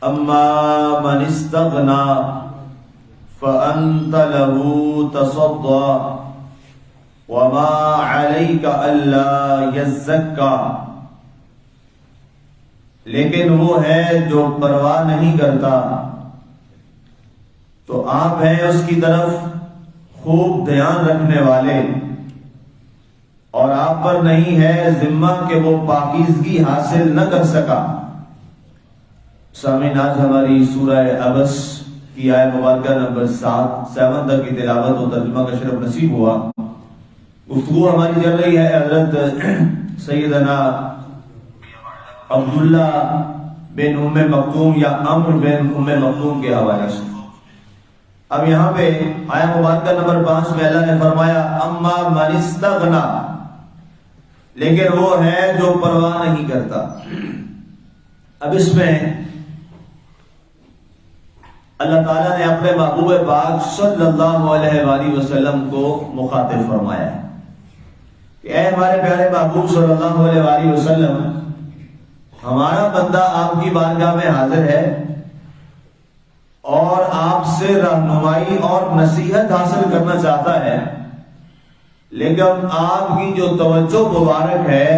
اما من استغنا فانت له تصدى وما عليك الا يزكى، لیکن وہ ہے جو پرواہ نہیں کرتا تو آپ ہیں اس کی طرف خوب دھیان رکھنے والے، اور آپ پر نہیں ہے ذمہ کہ وہ پاکیزگی حاصل نہ کر سکا۔ سامعین، آج ہماری سورہ عبس کی آیت مبارکہ نمبر 7 تک کی تلاوت و ترجمہ کا شرف نصیب ہوا۔ گفتگو ہماری چل رہی ہے حضرت سیدنا عبداللہ بن ام مکتوم یا عمرو بن ام مکتوم کے حوالے سے۔ اب یہاں پہ آیت مبارکہ نمبر 5 میں اللہ نے فرمایا اما من استغنا، لیکن وہ ہے جو پرواہ نہیں کرتا۔ اب اس میں اللہ تعالیٰ نے اپنے محبوب پاک صلی اللہ علیہ وآلہ وسلم کو مخاطب فرمایا ہے کہ اے ہمارے پیارے محبوب صلی اللہ علیہ وآلہ وسلم، ہمارا بندہ آپ کی بارگاہ میں حاضر ہے اور آپ سے رہنمائی اور نصیحت حاصل کرنا چاہتا ہے، لیکن آپ کی جو توجہ مبارک ہے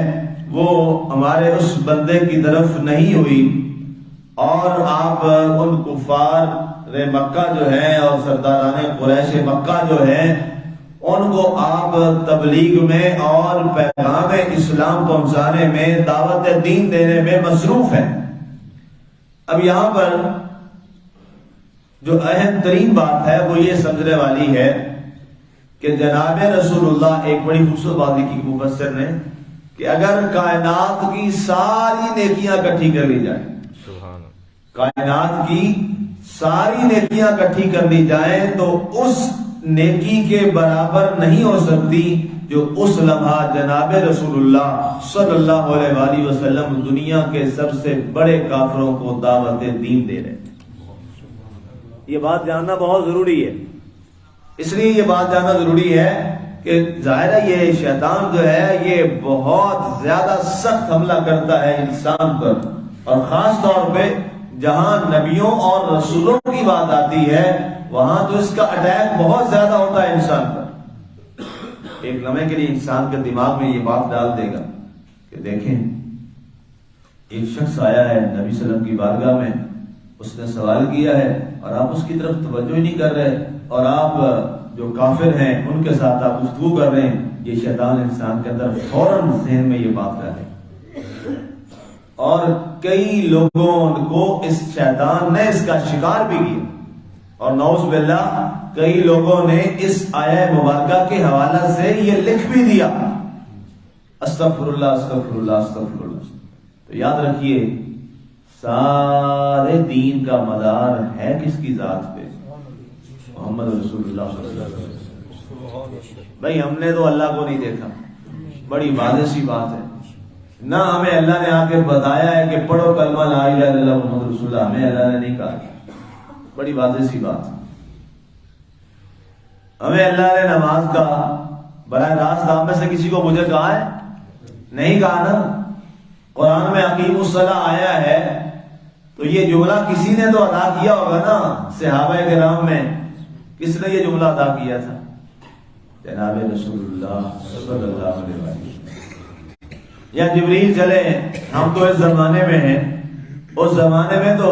وہ ہمارے اس بندے کی طرف نہیں ہوئی، اور آپ ان کفار مکہ جو ہیں اور سرداران قریش مکہ جو ہیں ان کو آپ تبلیغ میں اور پیغام اسلام پہنچانے میں، دعوت دین دینے میں مصروف ہیں۔ اب یہاں پر جو اہم ترین بات ہے وہ یہ سمجھنے والی ہے کہ جناب رسول اللہ، ایک بڑی خوبصورت بات لکھی مفسر نے کہ اگر کائنات کی ساری نیکیاں اکٹھی کر لی جائیں، کائنات کی ساری نیکیاں اکٹھی کر لی جائیں تو اس نیکی کے برابر نہیں ہو سکتی جو اس لمحہ جناب رسول اللہ صلی اللہ علیہ وآلہ وسلم دنیا کے سب سے بڑے کافروں کو دعوت دین دے رہے ہیں۔ یہ بات جاننا بہت ضروری ہے۔ اس لیے یہ بات جاننا ضروری ہے کہ ظاہر ہے یہ شیطان جو ہے یہ بہت زیادہ سخت حملہ کرتا ہے انسان پر، اور خاص طور پہ جہاں نبیوں اور رسولوں کی بات آتی ہے وہاں تو اس کا اٹیک بہت زیادہ ہوتا ہے انسان پر۔ ایک لمحے کے لیے انسان کے دماغ میں یہ بات ڈال دے گا کہ دیکھیں ایک شخص آیا ہے نبی صلی اللہ علیہ وسلم کی بارگاہ میں، اس نے سوال کیا ہے اور آپ اس کی طرف توجہ ہی نہیں کر رہے، اور آپ جو کافر ہیں ان کے ساتھ آپ گفتگو کر رہے ہیں۔ یہ شیطان انسان کے اندر فوراً ذہن میں یہ بات ڈالے، اور کئی لوگوں کو اس شیطان نے اس کا شکار بھی کیا، اور نعوذ باللہ کئی لوگوں نے اس آیہ مبارکہ کے حوالے سے یہ لکھ بھی دیا استغفر اللہ استغفر اللہ استغفر اللہ۔ تو یاد رکھیے سارے دین کا مدار ہے کس کی ذات پہ؟ محمد رسول اللہ صلی اللہ علیہ وسلم۔ بھائی ہم نے تو اللہ کو نہیں دیکھا، بڑی واضح سی بات ہے، نہ ہمیں اللہ نے آ کے بتایا ہے کہ پڑھو کلمہ لا الہ الا اللہ محمد رسول اللہ، ہمیں اللہ نے نہیں کہا، بڑی واضح سی بات ہے۔ ہمیں اللہ نے نماز کا براہ راست آپ میں سے کسی کو مجھے کہا ہے؟ نہیں کہا نا۔ قرآن میں اقیم الصلاۃ آیا ہے تو یہ جملہ کسی نے تو ادا کیا ہوگا نا، صحابہ کرام میں کس نے یہ جملہ ادا کیا تھا؟ جناب رسول اللہ صلی اللہ علیہ وسلم۔ یا جبریل چلے، ہم تو اس زمانے میں ہیں، اس زمانے میں تو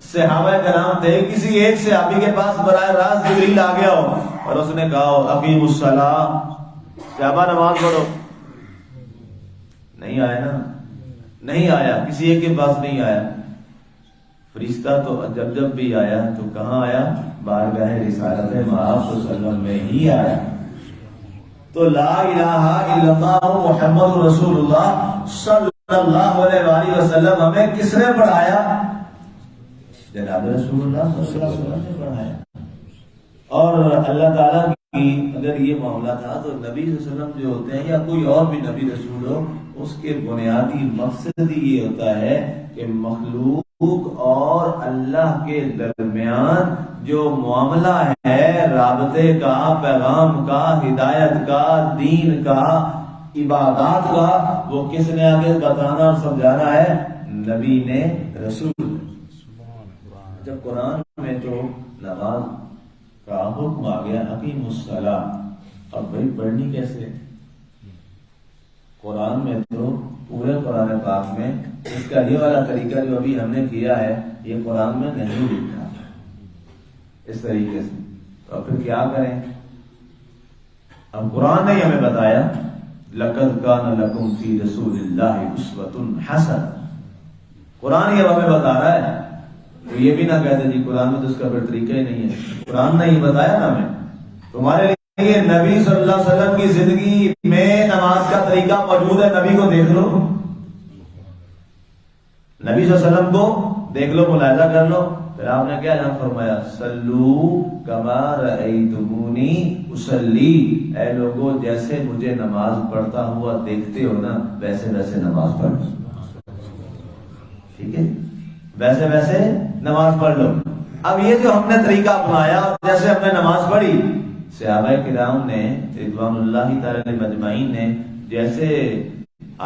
صحابہ کرام تھے، کسی ایک صحابی کے پاس براہ راست جبریل آ گیا ہو اور اس نے کہا ہو اقیم الصلاۃ، صحابہ نماز پڑھو، نہیں آیا نا، نہیں آیا، کسی ایک کے پاس نہیں آیا۔ فرشتہ تو جب بھی آیا تو کہاں آیا؟ بارگاہ رسالت مآب صلی اللہ علیہ وسلم میں ہی آیا۔ تو لا الہ الا اللہ محمد رسول اللہ صلی اللہ علیہ وآلہ وسلم ہمیں کس نے پڑھایا؟ جناب رسول اللہ صلی اللہ علیہ وسلم نے پڑھایا۔ اور اللہ تعالیٰ کی اگر یہ معاملہ تھا تو نبی صلی اللہ علیہ وسلم جو ہوتے ہیں یا کوئی اور بھی نبی رسول ہو، اس کے بنیادی مقصد ہی یہ ہوتا ہے کہ مخلوق اور اللہ کے درمیان جو معاملہ ہے رابطے کا، پیغام کا، ہدایت کا، دین کا، عبادات کا، وہ کس نے آگے بتانا اور سمجھانا ہے؟ نبی نے، رسول۔ جب قرآن میں تو نماز کا حکم آ گیا اقیم الصلاۃ، اب بھائی پڑھنی کیسے؟ قرآن میں تو پورے قرآن پاک میں اس کا یہ والا طریقہ جو ابھی ہم نے کیا ہے یہ قرآن میں نہیں لکھا اس طریقے سے، تو پھر کیا کریں؟ اب قرآن نے ہمیں بتایا لَقَدْ كَانَ لَكُمْ فِي رَسُولِ اللَّهِ أُسْوَةٌ حَسَنَةٌ، قرآن یہ ہمیں بتا رہا ہے، تو یہ بھی نہ کہتے جی قرآن میں تو اس کا پھر طریقہ ہی نہیں ہے، قرآن نے یہ بتایا نا ہمیں، تمہارے لیے نبی صلی اللہ علیہ وسلم کی زندگی میں نماز کا طریقہ موجود ہے، نبی کو دیکھ لو، نبی صلی اللہ علیہ وسلم کو دیکھ لو، ملاحظہ کر لو، پھر آپ نے کیا جان فرمایا صلو کما رأیتمونی اصلی، اے لوگوں جیسے مجھے نماز پڑھتا ہوا دیکھتے ہو نا ویسے ویسے نماز پڑھو، ٹھیک ہے، ویسے ویسے نماز پڑھ لو۔ اب یہ جو ہم نے طریقہ اپنایا اور جیسے ہم نے نماز پڑھی، صحابہ کرام نے رضوان اللہ تعالی مجمعین نے جیسے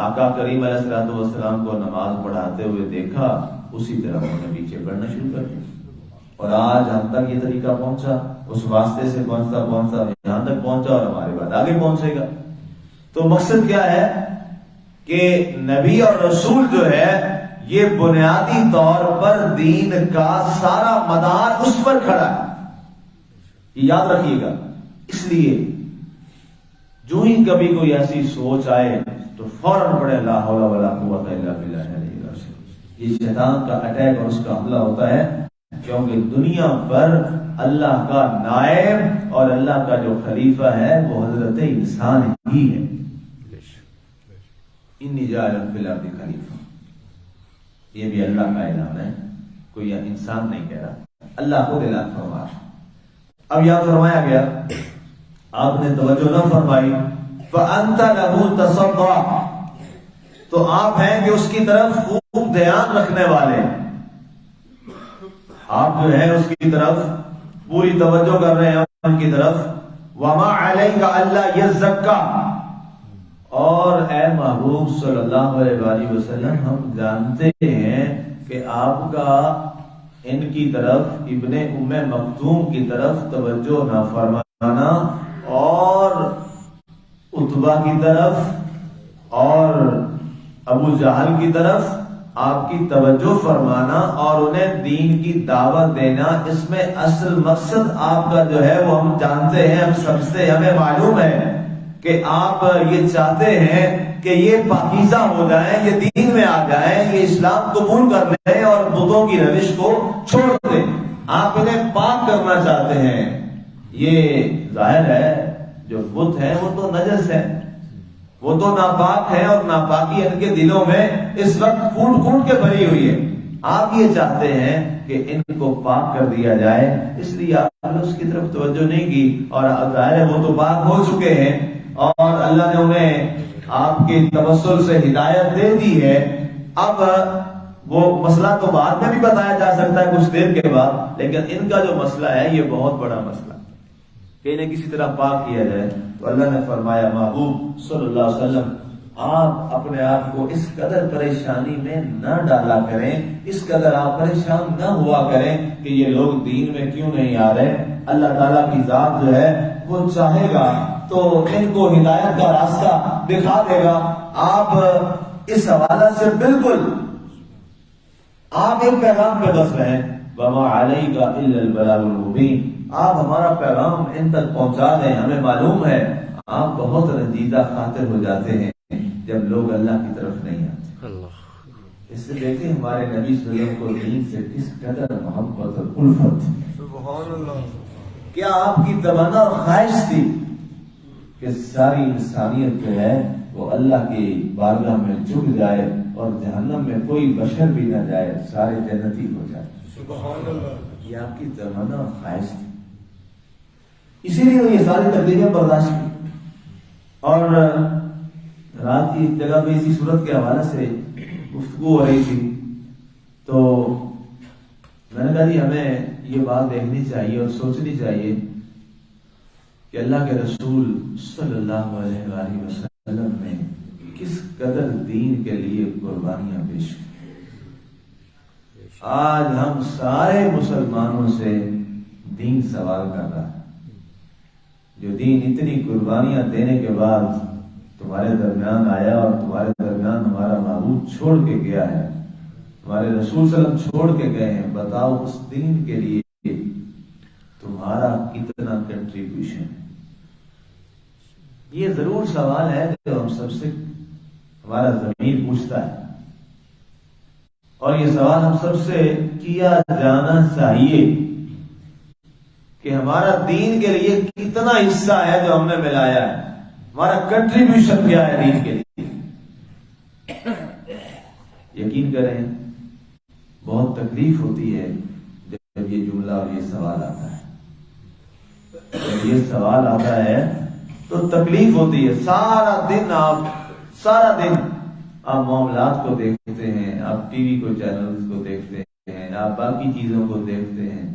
آقا کریم علیہ الصلوۃ والسلام کو نماز پڑھاتے ہوئے دیکھا اسی طرح انہوں نے پیچھے پڑھنا شروع کر دیا، اور آج ہم تک یہ طریقہ پہنچا، اس واسطے سے پہنچتا پہنچتا یہاں تک پہنچا اور ہمارے بعد آگے پہنچے گا۔ تو مقصد کیا ہے کہ نبی اور رسول جو ہے یہ بنیادی طور پر دین کا سارا مدار اس پر کھڑا ہے، یہ یاد رکھیے گا۔ اس لیے جو ہی کبھی کوئی ایسی سوچ آئے تو فوراً پڑھے لا حول ولا قوت الا باللہ العلی العظیم، یہ شیطان کا اٹیک اور اس کا حملہ ہوتا ہے، کیونکہ دنیا پر اللہ کا نائب اور اللہ کا جو خلیفہ ہے وہ حضرت انسان ہی ہے، انی جاعل فی الارض خلیفہ، یہ بھی اللہ کا اعلان ہے، کوئی انسان نہیں کہہ رہا، اللہ خود اعلان فرما رہا۔ اب یہاں فرمایا گیا، آپ نے توجہ نہ فرمائی، فَأَنْتَ لَهُ تَصَدَّعْ، تو آپ ہیں کہ اس کی طرف خوب دھیان رکھنے والے، آپ جو ہیں اس کی طرف پوری توجہ کر رہے ہیں ان کی طرف۔ وَمَا عَلَيْكَ أَلَّا يَزَّكَّىٰ، اور اے محبوب صلی اللہ علیہ وآلہ وسلم ہم جانتے ہیں کہ آپ کا ان کی طرف ابن ام مکتوم کی طرف توجہ نہ فرمانا اور عتبہ کی طرف اور ابو جہل کی طرف آپ کی توجہ فرمانا اور انہیں دین کی دعوت دینا، اس میں اصل مقصد آپ کا جو ہے وہ ہم جانتے ہیں، ہم سمجھتے ہیں، ہمیں معلوم ہے کہ آپ یہ چاہتے ہیں کہ یہ پاکیزہ ہو جائیں، یہ دین میں آ جائیں، یہ اسلام قبول کر لیں اور بتوں کی روش کو چھوڑ دیں، آپ انہیں پاک کرنا چاہتے ہیں۔ یہ ظاہر ہے جو بت ہیں وہ تو نجس ہیں، وہ تو ناپاک ہیں، اور ناپاکی ان کے دلوں میں اس وقت پھوٹ پھوٹ کے بھری ہوئی ہے، آپ یہ چاہتے ہیں کہ ان کو پاک کر دیا جائے، اس لیے آپ نے اس کی طرف توجہ نہیں کی، اور ظاہر ہے وہ تو پاک ہو چکے ہیں اور اللہ نے انہیں آپ کے توسل سے ہدایت دے دی ہے۔ اب وہ مسئلہ تو بعد میں بھی بتایا جا سکتا ہے کچھ دیر کے بعد، لیکن ان کا جو مسئلہ ہے یہ بہت بڑا مسئلہ ہے کہ انہیں کسی طرح پاک کیا جائے۔ تو اللہ نے فرمایا محبوب صلی اللہ علیہ وسلم آپ اپنے آپ کو اس قدر پریشانی میں نہ ڈالا کریں، اس قدر آپ پریشان نہ ہوا کریں کہ یہ لوگ دین میں کیوں نہیں آ رہے۔ اللہ تعالیٰ کی ذات جو ہے وہ چاہے گا تو ان کو ہدایت کا راستہ دکھا دے گا۔ آپ اس حوالے سے بالکل آپ ایک پیغام پہ بس رہے، وَمَا عَلَيْكَ إِلَّا الْبَلَاغُ الْمُبِينُ، آپ ہمارا پیغام ان تک پہنچا دیں۔ ہمیں معلوم ہے آپ بہت رنجیدہ خاطر ہو جاتے ہیں جب لوگ اللہ کی طرف نہیں آتے۔ اس سے دیکھیں ہمارے نبی صلی اللہ علیہ وسلم کو دین سے کس قدر محبت اور الفت تھی۔ سبحان اللہ، کیا آپ کی تمنا اور خواہش تھی کہ ساری انسانیت جو ہے وہ اللہ کی بارگاہ میں جھک جائے اور جہنم میں کوئی بشر بھی نہ جائے، سارے جنتی ہو جائے۔ سبحان اللہ، یہ آپ کی تمنا اور خواہش تھی، اسی لیے وہ یہ ساری تکلیفیں برداشت کی۔ اور رات کی ایک جگہ پہ اسی صورت کے حوالے سے گفتگو ہو رہی تھی، تو میں نے کہا جی ہمیں یہ بات دیکھنی چاہیے اور سوچنی چاہیے کہ اللہ کے رسول صلی اللہ علیہ وآلہ وسلم نے کس قدر دین کے لیے قربانیاں پیش کی۔ آج ہم سارے مسلمانوں سے دین سوال کر رہا ہے، جو دین اتنی قربانیاں دینے کے بعد تمہارے درمیان آیا اور تمہارے درمیان ہمارا معبود چھوڑ کے گیا ہے، ہمارے رسول صلی اللہ علیہ وسلم چھوڑ کے گئے ہیں، بتاؤ اس دین کے لیے تمہارا کتنا کنٹریبیوشن ہے؟ یہ ضرور سوال ہے جو ہم سب سے ہمارا ضمیر پوچھتا ہے، اور یہ سوال ہم سب سے کیا جانا چاہیے کہ ہمارا دین کے لیے کتنا حصہ ہے جو ہم نے ملایا ہے، ہمارا کنٹریبیوشن کیا ہے دین کے لیے۔ یقین کریں بہت تکلیف ہوتی ہے جب یہ جملہ اور یہ سوال آتا ہے، جب یہ سوال آتا ہے تو تکلیف ہوتی ہے۔ سارا دن آپ معاملات کو دیکھتے ہیں، آپ ٹی وی کو چینلز کو دیکھتے ہیں، آپ باقی چیزوں کو دیکھتے ہیں،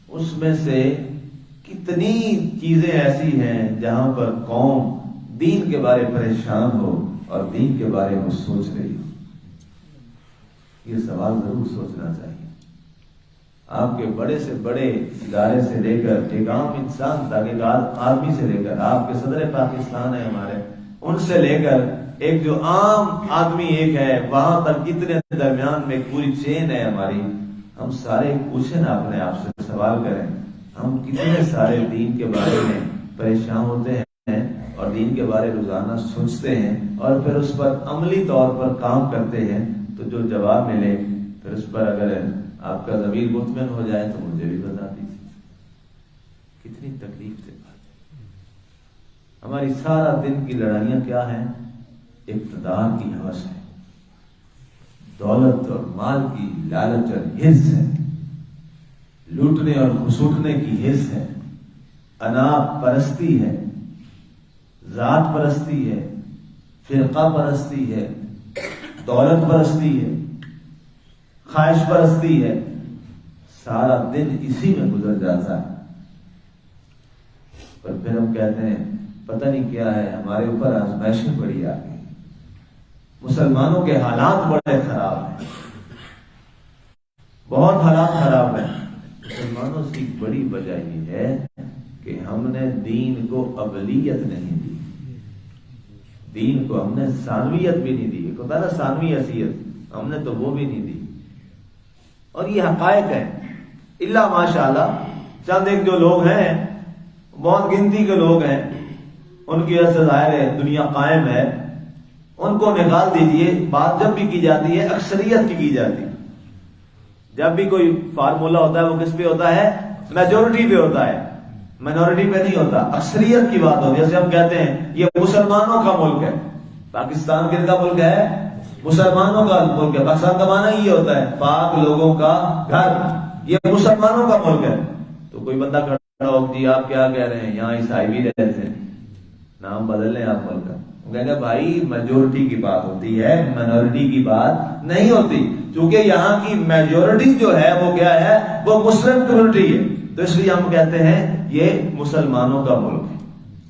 اس میں سے کتنی چیزیں ایسی ہیں جہاں پر قوم دین کے بارے پریشان ہو اور دین کے بارے میں سوچ رہی ہو۔ یہ سوال ضرور سوچنا چاہیے۔ آپ کے بڑے سے بڑے ادارے سے لے کر ایک عام انسان تک، ایک آرمی سے لے کر آپ کے صدر پاکستان ہے ہمارے، ان سے لے کر ایک جو عام آدمی ایک ہے وہاں تک، اتنے درمیان میں ایک پوری چین ہے ہماری۔ ہم سارے پوچھیں نا اپنے آپ سے، سوال کریں ہم کتنے سارے دین کے بارے میں پریشان ہوتے ہیں اور دین کے بارے روزانہ سوچتے ہیں اور پھر اس پر عملی طور پر کام کرتے ہیں، تو جو جواب ملے پھر اس پر اگر آپ کا ضمیر مطمئن ہو جائے تو مجھے بھی بتا دیجیے۔ کتنی تکلیف سے بات ہے۔ ہماری سارا دن کی لڑائیاں کیا ہیں؟ اقتدار کی ہوس ہے، دولت اور مال کی لالچ اور حرص ہے، لوٹنے اور کھسوٹنے کی حرص ہے، انا پرستی ہے، ذات پرستی ہے، فرقہ پرستی ہے، دولت پرستی ہے، خواہش پرستی ہے۔ سارا دن اسی میں گزر جاتا ہے، اور پھر ہم کہتے ہیں پتہ نہیں کیا ہے، ہمارے اوپر آزمائشیں بڑی آ گئی، مسلمانوں کے حالات بڑے خراب ہیں، بہت حالات خراب ہیں۔ مسلمانوں کی بڑی وجہ یہ ہے کہ ہم نے دین کو اولویت نہیں دی، دین کو ہم نے ثانویت بھی نہیں دی۔ ایک ہوتا ہے نا ثانوی حیثیت، ہم نے تو وہ بھی نہیں دی، اور یہ حقائق ہے۔ اللہ ماشاءاللہ چند ایک جو لوگ ہیں، بہت گنتی کے لوگ ہیں، ان کی وجہ سے ظاہر ہے دنیا قائم ہے، ان کو نکال دیجئے۔ بات جب بھی کی جاتی ہے اکثریت کی جاتی ہے، جب بھی کوئی فارمولہ ہوتا ہے وہ کس پہ ہوتا ہے؟ میجورٹی پہ ہوتا ہے، مائنورٹی پہ نہیں ہوتا، اکثریت کی بات ہوتی ہے۔ جیسے ہم کہتے ہیں یہ مسلمانوں کا ملک ہے، پاکستان کس کا ملک ہے؟ مسلمانوں کا ملک ہے۔ پاکستان کا معنی یہ ہوتا ہے پاک لوگوں کا گھر، یہ مسلمانوں کا ملک ہے۔ تو کوئی بندہ کھڑا ہو، جی آپ کیا کہہ رہے ہیں یہاں عیسائی بھی رہتے ہیں، نام بدل لیں آپ ملک کا۔ وہ کہیں گے بھائی میجورٹی کی بات ہوتی ہے، مائنورٹی کی بات نہیں ہوتی، کیونکہ یہاں کی میجورٹی جو ہے وہ کیا ہے؟ وہ مسلم کمیونٹی ہے، تو اس لیے ہم کہتے ہیں یہ مسلمانوں کا ملک ہے۔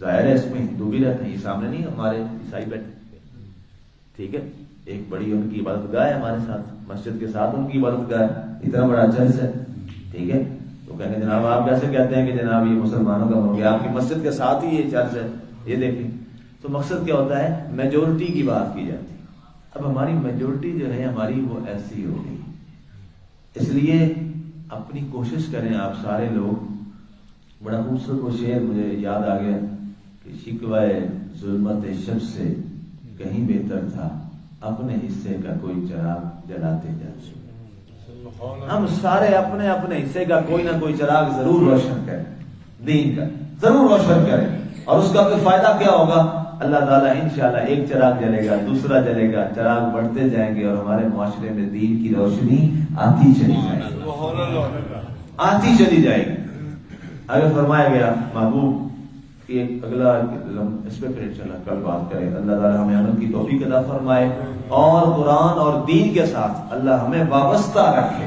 ظاہر ہے اس میں ہندو بھی رہتے ہیں، یہ سامنے نہیں ہمارے عیسائی بیٹھے، ٹھیک ہے، ایک بڑی ان کی عبادت گاہ ہے ہمارے ساتھ، مسجد کے ساتھ ان کی عبادت گاہ ہے، اتنا بڑا چرچ ہے، ٹھیک ہے۔ تو کہیں گے جناب آپ کیسے کہتے ہیں کہ جناب یہ مسلمانوں کا ملک ہے، آپ کی مسجد کے ساتھ ہی یہ چرچ ہے، یہ دیکھیں۔ تو مقصد کیا ہوتا ہے؟ میجورٹی کی بات کی جاتی ہے۔ اب ہماری میجورٹی جو ہے ہماری وہ ایسی ہو گئی، اس لیے اپنی کوشش کریں آپ سارے لوگ۔ بڑا خوبصورت وہ شعر مجھے یاد آ گیا کہ شکوائے ظلمت شب سے کہیں بہتر تھا اپنے حصے کا کوئی چراغ جلاتے جاتے۔ ہم سارے اپنے اپنے حصے کا کوئی نہ کوئی چراغ ضرور روشن کریں، دین کا ضرور روشن کریں، اور اس کا کوئی فائدہ کیا ہوگا؟ اللہ تعالیٰ انشاءاللہ ایک چراغ جلے گا، دوسرا جلے گا، چراغ بڑھتے جائیں گے، اور ہمارے معاشرے میں دین کی روشنی آتی چلی جائے گی، آتی چلی جائے گی۔ اگر فرمایا گیا محبوب کہ ایک اگلا اس پہ پھر انشاءاللہ کل بات کریں۔ اللہ تعالیٰ ہمیں عمل کی توفیق عطا فرمائے، اور قرآن اور دین کے ساتھ اللہ ہمیں وابستہ رکھے،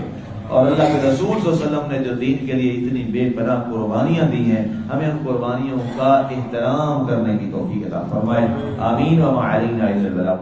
اور اللہ کے رسول صلی اللہ علیہ وسلم نے جو دین کے لیے اتنی بے پناہ قربانیاں دی ہیں، ہمیں ان قربانیوں کا احترام کرنے کی توفیق عطا فرمائے۔ آمین۔ وما علینا الا البلاغ۔